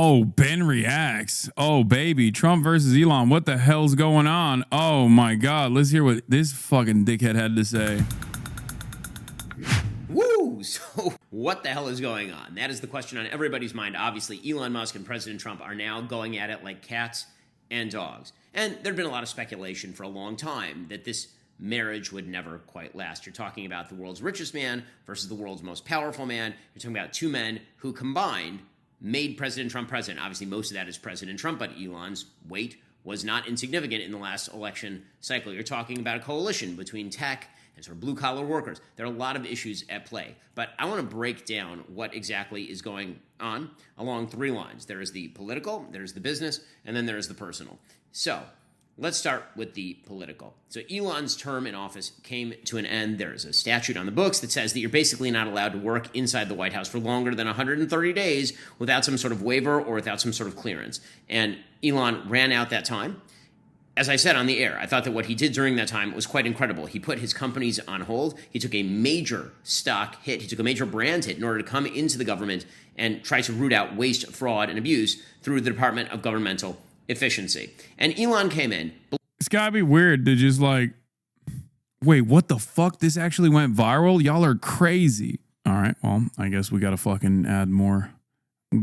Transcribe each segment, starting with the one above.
Oh, Ben reacts. Oh, baby. Trump versus Elon. What the hell's going on? Oh, my God. Let's hear what this fucking dickhead had to say. Woo! So what the hell is going on? That is the question on everybody's mind. Obviously, Elon Musk and President Trump are now going at it like cats and dogs. And there'd been a lot of speculation for a long time that this marriage would never quite last. You're talking about the world's richest man versus the world's most powerful man. You're talking about two men who combined made President Trump president. Obviously, most of that is President Trump, but Elon's weight was not insignificant in the last election cycle. You're talking about a coalition between tech and sort of blue-collar workers. There are a lot of issues at play, but I want to break down what exactly is going on along three lines. There is the political, there's the business, and then there's the personal. So let's start with the political. So Elon's term in office came to an end. There is a statute on the books that says that you're basically not allowed to work inside the White House for longer than 130 days without some sort of waiver or without some sort of clearance. And Elon ran out that time. As I said on the air, I thought that what he did during that time was quite incredible. He put his companies on hold. He took a major stock hit. He took a major brand hit in order to come into the government and try to root out waste, fraud, and abuse through the Department of Governmental Efficiency. And Elon came in. It's gotta be weird to just like, wait, what the fuck? This actually went viral? Y'all are crazy. All right, well, I guess we gotta fucking add more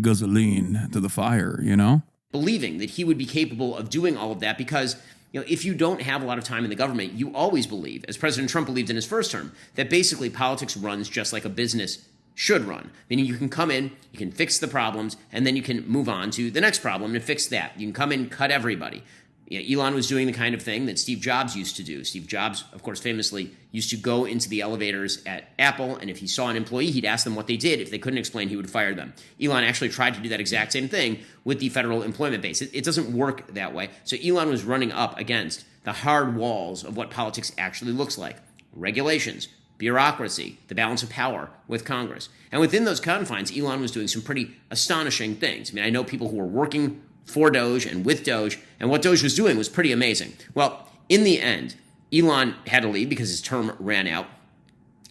gasoline to the fire, you know? Believing that he would be capable of doing all of that because, you know, if you don't have a lot of time in the government, you always believe, as President Trump believed in his first term, that basically politics runs just like a business should run. Meaning you can come in, you can fix the problems, and then you can move on to the next problem and fix that. You can come in, cut everybody. You know, Elon was doing the kind of thing that Steve Jobs used to do. Steve Jobs, of course, famously used to go into the elevators at Apple, and if he saw an employee, he'd ask them what they did. If they couldn't explain, he would fire them. Elon actually tried to do that exact same thing with the federal employment base. It doesn't work that way. So Elon was running up against the hard walls of what politics actually looks like. Regulations, bureaucracy, the balance of power with Congress. And within those confines, Elon was doing some pretty astonishing things. I mean, I know people who were working for Doge and with Doge, and what Doge was doing was pretty amazing. Well, in the end, Elon had to leave because his term ran out,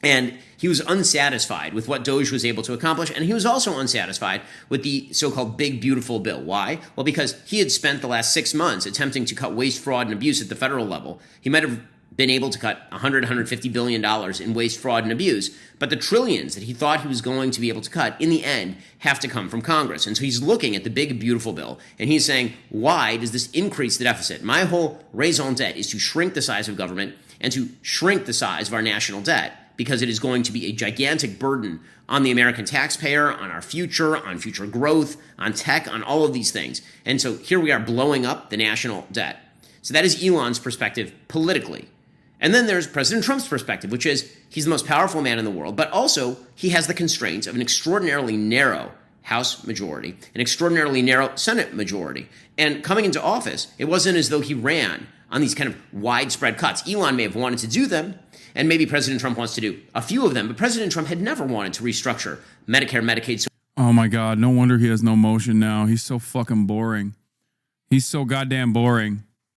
and he was unsatisfied with what Doge was able to accomplish, and he was also unsatisfied with the so-called Big Beautiful Bill. Why? Well, because he had spent the last 6 months attempting to cut waste, fraud, and abuse at the federal level. He might have been able to cut $150 billion in waste, fraud, and abuse, but the trillions that he thought he was going to be able to cut, in the end, have to come from Congress. And so he's looking at the Big Beautiful Bill, and he's saying, why does this increase the deficit? My whole raison d'etre is to shrink the size of government and to shrink the size of our national debt, because it is going to be a gigantic burden on the American taxpayer, on our future, on future growth, on tech, on all of these things. And so here we are blowing up the national debt. So that is Elon's perspective politically. And then there's President Trump's perspective, which is he's the most powerful man in the world, but also he has the constraints of an extraordinarily narrow House majority, an extraordinarily narrow Senate majority. And coming into office, it wasn't as though he ran on these kind of widespread cuts. Elon may have wanted to do them, and maybe President Trump wants to do a few of them, but President Trump had never wanted to restructure Medicare, Medicaid. Oh my God, no wonder he has no motion now. He's so fucking boring. He's so goddamn boring.